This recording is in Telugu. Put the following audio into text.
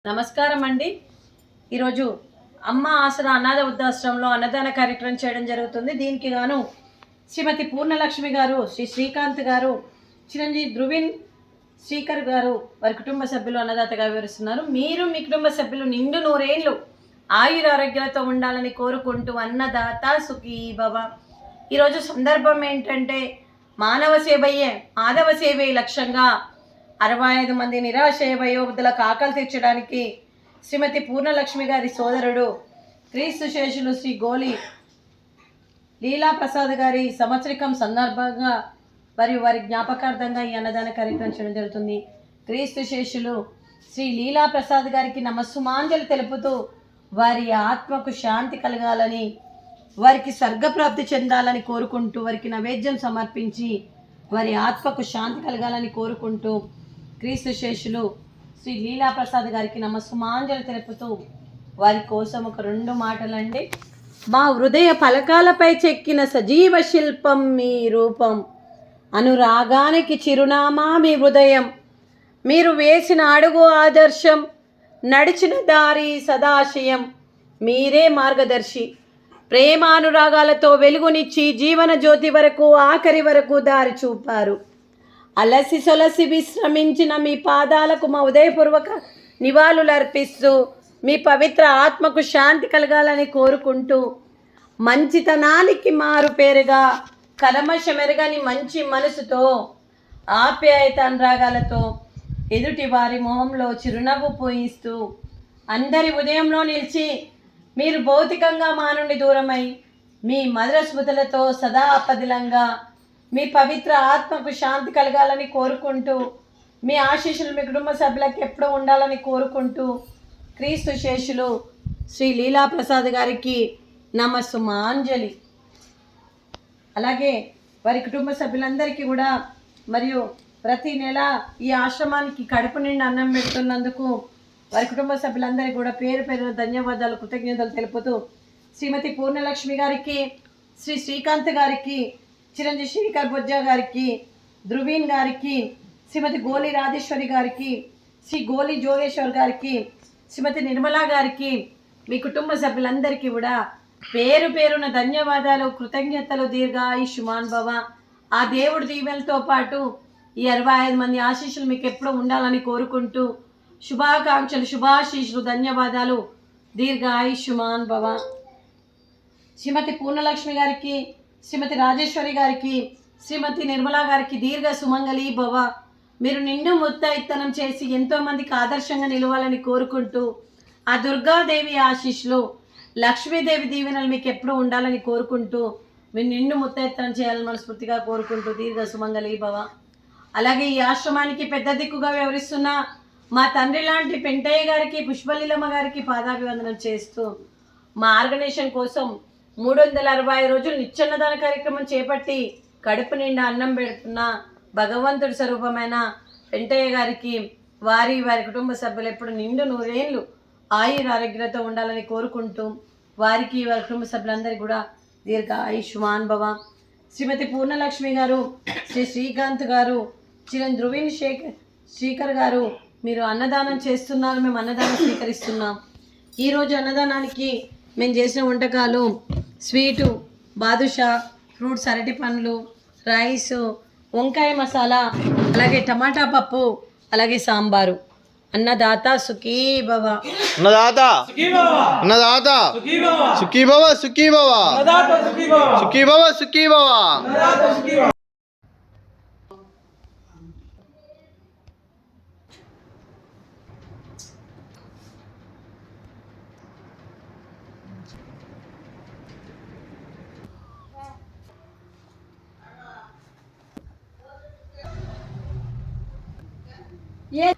నమస్కారం అండి. ఈరోజు అమ్మ ఆసరా అనాథ వృద్ధాశ్రమంలో అన్నదాన కార్యక్రమం చేయడం జరుగుతుంది. దీనికి గాను శ్రీమతి పూర్ణలక్ష్మి గారు, శ్రీ శ్రీకాంత్ గారు, చిరంజీవి ధృవిన్ శ్రీకర్ గారు వారి కుటుంబ సభ్యులు అన్నదాతగా వివరిస్తున్నారు. మీరు మీ కుటుంబ సభ్యులు నిండు నూరేళ్ళు ఆయుర ఆరోగ్యాలతో ఉండాలని కోరుకుంటూ అన్నదాత సుఖీ భవ. ఈరోజు సందర్భం ఏంటంటే మానవ సేవయే మాధవ సేవే లక్ష్యంగా 65 మంది నిరాశయ వయోవృద్ధులకు ఆకలి తీర్చడానికి శ్రీమతి పూర్ణలక్ష్మి గారి సోదరుడు క్రీస్తు శేషులు శ్రీ గోలి లీలా ప్రసాద్ గారి సంవత్సరికం సందర్భంగా మరియు వారి జ్ఞాపకార్థంగా ఈ అన్నదాన కార్యక్రమం చేయడం జరుగుతుంది. క్రీస్తు శేషులు శ్రీ లీలా ప్రసాద్ గారికి నమస్సుమాంజలి తెలుపుతూ వారి ఆత్మకు శాంతి కలగాలని, వారికి స్వర్గప్రాప్తి చెందాలని కోరుకుంటూ వారికి నైవేద్యం సమర్పించి వారి ఆత్మకు శాంతి కలగాలని కోరుకుంటూ క్రీస్తు శేషులు శ్రీ లీలా ప్రసాద్ గారికి నమస్సుమాంజలి తెలుపుతూ వారి కోసం ఒక 2 మాటలండి. మా హృదయ పలకాలపై చెక్కిన సజీవ శిల్పం మీ రూపం, అనురాగానికి చిరునామా మీ హృదయం, మీరు వేసిన అడుగు ఆదర్శం, నడిచిన దారి సదాశయం, మీరే మార్గదర్శి. ప్రేమానురాగాలతో వెలుగునిచ్చి జీవన జ్యోతి వరకు ఆఖరి వరకు దారి చూపారు. అలసి సొలసి విశ్రమించిన మీ పాదాలకు మా ఉదయపూర్వక నివాళులు అర్పిస్తూ మీ పవిత్ర ఆత్మకు శాంతి కలగాలని కోరుకుంటూ మంచితనానికి మారు పేరుగా కలమషమెరగని మంచి మనసుతో ఆప్యాయత అనురాగాలతో ఎదుటి వారి మొహంలో చిరునవ్వు పోయిస్తూ అందరి ఉదయంలో నిలిచి మీరు భౌతికంగా మా నుండి దూరమై మీ మధుర స్మృతులతో సదా పదిలంగా మీ పవిత్ర ఆత్మకు శాంతి కలగాలని కోరుకుంటూ మీ ఆశీస్సులు మీ కుటుంబ సభ్యులకు ఎప్పుడూ ఉండాలని కోరుకుంటూ క్రీస్తు శేషులు శ్రీ లీలా ప్రసాద్ గారికి నమస్సుమాంజలి. అలాగే వారి కుటుంబ సభ్యులందరికీ కూడా మరియు ప్రతి నెల ఈ ఆశ్రమానికి కడుపు నిండా అన్నం పెడుతున్నందుకు వారి కుటుంబ సభ్యులందరికీ కూడా పేరు పేరు ధన్యవాదాలు, కృతజ్ఞతలు తెలుపుతూ శ్రీమతి పూర్ణలక్ష్మి గారికి, శ్రీ శ్రీకాంత్ గారికి, చిరంజీవి శ్రీకర్ బొజ్జా గారికి, ధృవీన్ గారికి, శ్రీమతి గోలి రాజేశ్వరి గారికి, శ్రీ గోలి జోగేశ్వర్ గారికి, శ్రీమతి నిర్మలా గారికి, మీ కుటుంబ సభ్యులందరికీ కూడా పేరు పేరున ధన్యవాదాలు, కృతజ్ఞతలు, దీర్ఘాయుష్మాన్ భవ. ఆ దేవుడి దీవెనలతో పాటు ఈ 65 మంది ఆశీస్సులు మీకు ఎప్పుడూ ఉండాలని కోరుకుంటూ శుభాకాంక్షలు, శుభాశీస్సులు, ధన్యవాదాలు, దీర్ఘాయుష్మాన్ భవ. శ్రీమతి పూర్ణలక్ష్మి గారికి, శ్రీమతి రాజేశ్వరి గారికి, శ్రీమతి నిర్మలా గారికి దీర్ఘ సుమంగళి భవ. మీరు నిండు ముత్తైత్తనం చేసి ఎంతోమందికి ఆదర్శంగా నిలవాలని కోరుకుంటూ ఆ దుర్గాదేవి ఆశీస్సులు, లక్ష్మీదేవి దీవెనలు మీకు ఎప్పుడూ ఉండాలని కోరుకుంటూ మీరు నిండు ముత్తైత్తనం చేయాలని మనస్ఫూర్తిగా కోరుకుంటూ దీర్ఘ సుమంగళి భవ. అలాగే ఈ ఆశ్రమానికి పెద్ద దిక్కుగా వ్యవహరిస్తున్న మా తండ్రి లాంటి పెంటయ్య గారికి, పుష్పలీలమ్మ గారికి పాదాభివందనం చేస్తూ మా ఆర్గనైజేషన్ కోసం 365 రోజులు నిత్యన్నదాన కార్యక్రమం చేపట్టి కడుపు నిండా అన్నం పెడుతున్న భగవంతుడి స్వరూపమైన వెంటయ్య గారికి, వారి కుటుంబ సభ్యులు ఎప్పుడు నిండు నూరేళ్ళు ఆయుర ఆరోగ్యాలతో ఉండాలని కోరుకుంటూ వారికి వారి కుటుంబ సభ్యులందరికీ కూడా దీర్ఘ ఆయుష్మాన్ భవ. శ్రీమతి పూర్ణలక్ష్మి గారు, శ్రీ శ్రీకాంత్ గారు, చిరంజీవి ధృవిన్ శ్రీకర్ గారు, మీరు అన్నదానం చేస్తున్నారు, మేము అన్నదానం స్వీకరిస్తున్నాం. ఈరోజు అన్నదానానికి మేము చేసిన వంటకాలు స్వీటు, బాదుషా, ఫ్రూట్స్, అరటి పండ్లు, రైస్, వంకాయ మసాలా, అలాగే టమాటా పప్పు, అలాగే సాంబారు. అన్నదాత సుఖీ భవ. అన్నదాత అన్నదాత సుఖీ భవ, సుఖీ భవ, సుఖీ భవ, సుఖీ భవ. Yes.